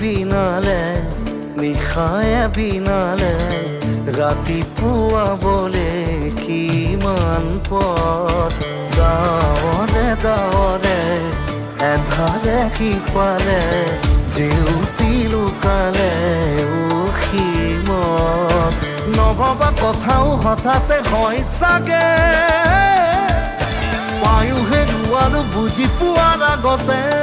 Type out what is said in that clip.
বিনালে নিশায়ে বিনালে ৰাতিপুৱা বলে কিমান পথ দাৱৰে দাৱৰে এধাৰে সিপালে জেউতি লুকালে উসীমত নভবা কথাও হঠাতে হয় চাগে পায়ো হেৰুৱালো বুজি পোৱাৰ আগতে